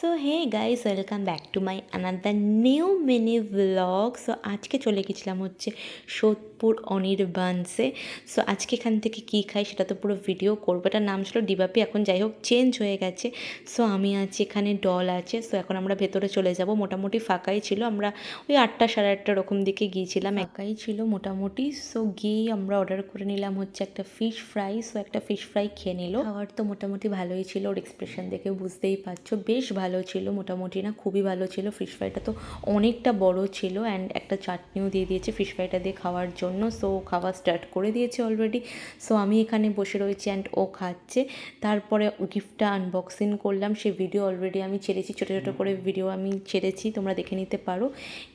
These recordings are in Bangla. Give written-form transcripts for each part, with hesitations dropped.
So hey guys, welcome back to my another new mini blog. So আজকে চলে গেছিলাম হচ্ছে সোদপুর অনির্বাণসে। সো আজকে এখান থেকে কী খাই সেটা তো পুরো ভিডিও করবো। এটার নাম ছিল ডিবাপি, এখন যাই হোক চেঞ্জ হয়ে গেছে। সো আমি আছি এখানে, ডল আছে। সো এখন আমরা ভেতরে চলে যাব। মোটামুটি ফাঁকাই ছিল, আমরা ওই 8টা সাড়ে 8টা ওরকম দিকে গিয়েছিলাম, একাই ছিল মোটামুটি। সো গিয়েই আমরা অর্ডার করে নিলাম হচ্ছে একটা ফিশ ফ্রাই। সো একটা ফিশ ফ্রাই খেয়ে নিল। খাবার তো মোটামুটি ভালোই ছিল, ওর এক্সপ্রেশন দেখে বুঝতেই পারছো বেশ ভালো ছিল। মোটামুটি না, খুবই ভালো ছিল। ফিশ ফ্রাইটা তো অনেকটা বড় ছিল, অ্যান্ড একটা চাটনিও দিয়ে দিয়েছে ফিশ ফ্রাইটা দিয়ে খাওয়ার জন্য। সো খাওয়া স্টার্ট করে দিয়েছে অলরেডি। সো আমি এখানে বসে রয়েছি অ্যান্ড ও খাচ্ছে। তারপরে গিফটটা আনবক্সিং করলাম, সেই ভিডিও অলরেডি আমি ছেড়েছি, ছোটো ছোটো করে ভিডিও আমি ছেড়েছি, তোমরা দেখে নিতে পারো।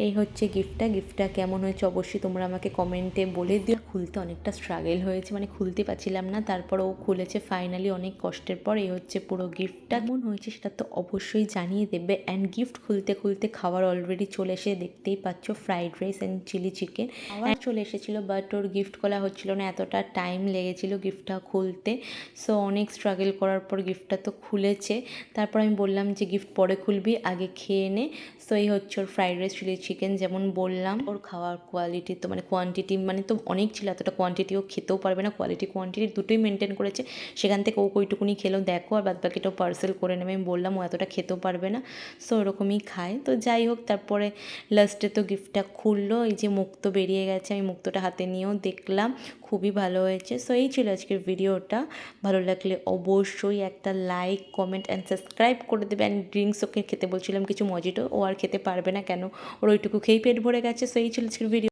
এই হচ্ছে গিফটটা কেমন হয়েছে অবশ্যই তোমরা আমাকে কমেন্টে বলে দিও। খুলতে অনেকটা স্ট্রাগল হয়েছে, মানে খুলতে পারছিলাম না, তারপর ও খুলেছে ফাইনালি অনেক কষ্টের পর। এই হচ্ছে পুরো গিফটটা। কেমন হয়েছে সেটা তো অবশ্যই জানিয়ে দেবে। অ্যান্ড গিফট খুলতে খুলতে খাবার অলরেডি চলে এসে দেখতেই পাচ্ছ, fried rice and chilli chicken খাবার চলে এসেছিলো। বাট ওর গিফট খোলা হচ্ছিল না, এতটা টাইম লেগেছিল গিফটটা খুলতে। সো অনেক স্ট্রাগল করার পর গিফটটা তো খুলেছে। তারপর আমি বললাম যে গিফট পরে খুলবি, আগে খেয়ে নে। সো এই হচ্ছে ওর ফ্রাইড রাইস চিলি চিকেন। যেমন বললাম, ওর খাওয়ার কোয়ালিটি তো মানে কোয়ান্টিটি মানে তো অনেক ছিল, এতটা কোয়ান্টিটিও খেতেও পারবে না। কোয়ান্টিটি দুটোই মেনটেন করেছে। সেখান থেকে ও ওইটুকুনি খেলেও দেখো, আর বাদ বাকিটাও পার্সেল করে নেবে। আমি বললাম ও এতটা খেতেও পারবে না, সো ওরকমই খায়। তো যাই হোক, তারপরে লাস্টে তো গিফটটা খুললো। এই যে মুক্ত বেরিয়ে গেছে, আমি মুক্তটা হাতে নিয়েও দেখলাম, খুবই ভালো হয়েছে। সো এই ছিল আজকের ভিডিওটা। ভালো লাগলে অবশ্যই একটা লাইক, কমেন্ট অ্যান্ড সাবস্ক্রাইব করে দেবে। অ্যান্ড ড্রিঙ্কস ওকে খেতে বলছিলাম কিছু মজিটো, ও আর খেতে পারবে না, কেন ওর ওইটুকু খেয়েই পেট ভরে গেছে। সো এই ছিল আজকের ভিডিও।